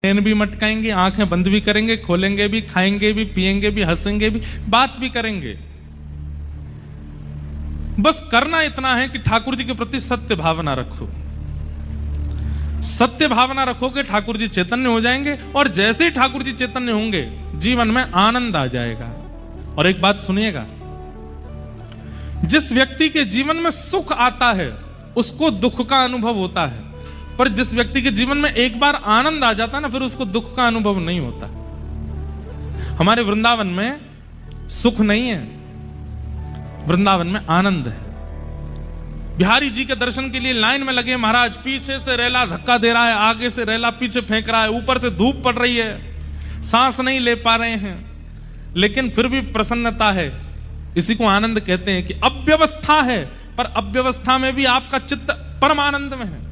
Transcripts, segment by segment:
नैन भी मटकाएंगे, आंखें बंद भी करेंगे, खोलेंगे भी, खाएंगे भी, पिएंगे भी, हंसेंगे भी, बात भी करेंगे। बस करना इतना है कि ठाकुर जी के प्रति सत्य भावना रखो। सत्य भावना रखोगे, ठाकुर जी चैतन्य हो जाएंगे, और जैसे ही ठाकुर जी चैतन्य होंगे जीवन में आनंद आ जाएगा। और एक बात सुनिएगा, जिस व्यक्ति के जीवन में सुख आता है उसको दुख का अनुभव होता है, पर जिस व्यक्ति के जीवन में एक बार आनंद आ जाता है ना, फिर उसको दुख का अनुभव नहीं होता। हमारे वृंदावन में सुख नहीं है, वृंदावन में आनंद है। बिहारी जी के दर्शन के लिए लाइन में लगे महाराज, पीछे से रेला धक्का दे रहा है, आगे से रेला पीछे फेंक रहा है, ऊपर से धूप पड़ रही है, सांस नहीं ले पा रहे हैं, लेकिन फिर भी प्रसन्नता है। इसी को आनंद कहते हैं कि अव्यवस्था है, पर अव्यवस्था में भी आपका चित्त परम आनंद में है।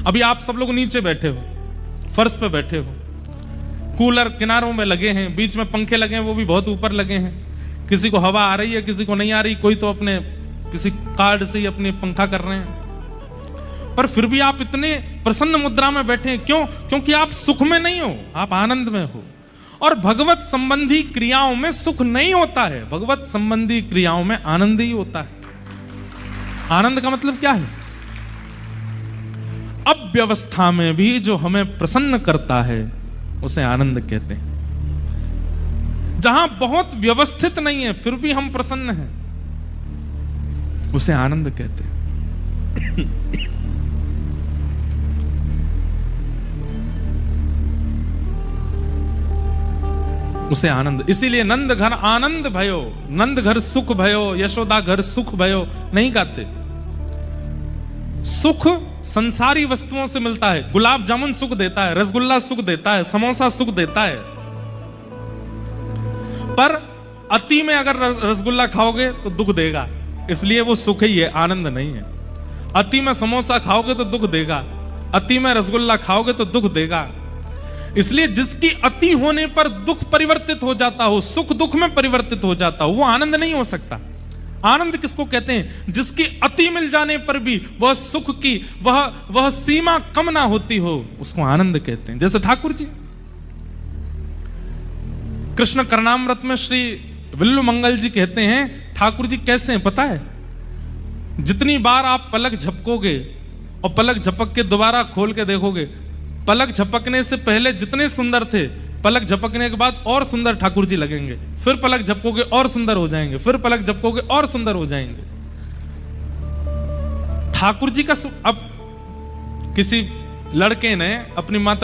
अभी आप सब लोग नीचे बैठे हो, फर्श पे बैठे हो, कूलर किनारों में लगे हैं, बीच में पंखे लगे हैं, वो भी बहुत ऊपर लगे हैं। किसी को हवा आ रही है, किसी को नहीं आ रही, कोई तो अपने किसी कार्ड से ही अपने पंखा कर रहे हैं, पर फिर भी आप इतने प्रसन्न मुद्रा में बैठे हैं। क्यों? क्योंकि आप सुख में नहीं हो, आप आनंद में हो। और भगवत संबंधी क्रियाओं में सुख नहीं होता है, भगवत संबंधी क्रियाओं में आनंद ही होता है। आनंद का मतलब क्या है? अव्यवस्था में भी जो हमें प्रसन्न करता है उसे आनंद कहते हैं। जहां बहुत व्यवस्थित नहीं है फिर भी हम प्रसन्न हैं, उसे आनंद कहते हैं। उसे आनंद। इसीलिए नंद घर आनंद भयो, नंद घर सुख भयो, यशोदा घर सुख भयो नहीं गाते। सुख संसारी वस्तुओं से मिलता है। गुलाब जामुन सुख देता है, रसगुल्ला सुख देता है, समोसा सुख देता है, पर अति में अगर रसगुल्ला खाओगे तो दुख देगा, इसलिए वो सुख ही है, आनंद नहीं है। अति में समोसा खाओगे तो दुख देगा, अति में रसगुल्ला खाओगे तो दुख देगा। इसलिए जिसकी अति होने पर दुख परिवर्तित हो जाता हो, सुख दुख में परिवर्तित हो जाता हो, वो आनंद नहीं हो सकता। आनंद किसको कहते हैं? जिसकी अति मिल जाने पर भी वह सुख की वह सीमा कम ना होती हो, उसको आनंद कहते हैं। जैसे ठाकुर जी कृष्ण करनामृत में श्री विल्लु मंगल जी कहते हैं, ठाकुर जी कैसे हैं पता है? जितनी बार आप पलक झपकोगे और पलक झपक के दोबारा खोल के देखोगे, पलक झपकने से पहले जितने सुंदर थे, पलक झपकने के बाद और सुंदर ठाकुर जी लगेंगे, फिर पलक झपकोगे और सुंदर हो जाएंगे, फिर पलक झपकोगे और सुंदर हो जाएंगे। ठाकुर जी का अब किसी लड़के ने अपनी माता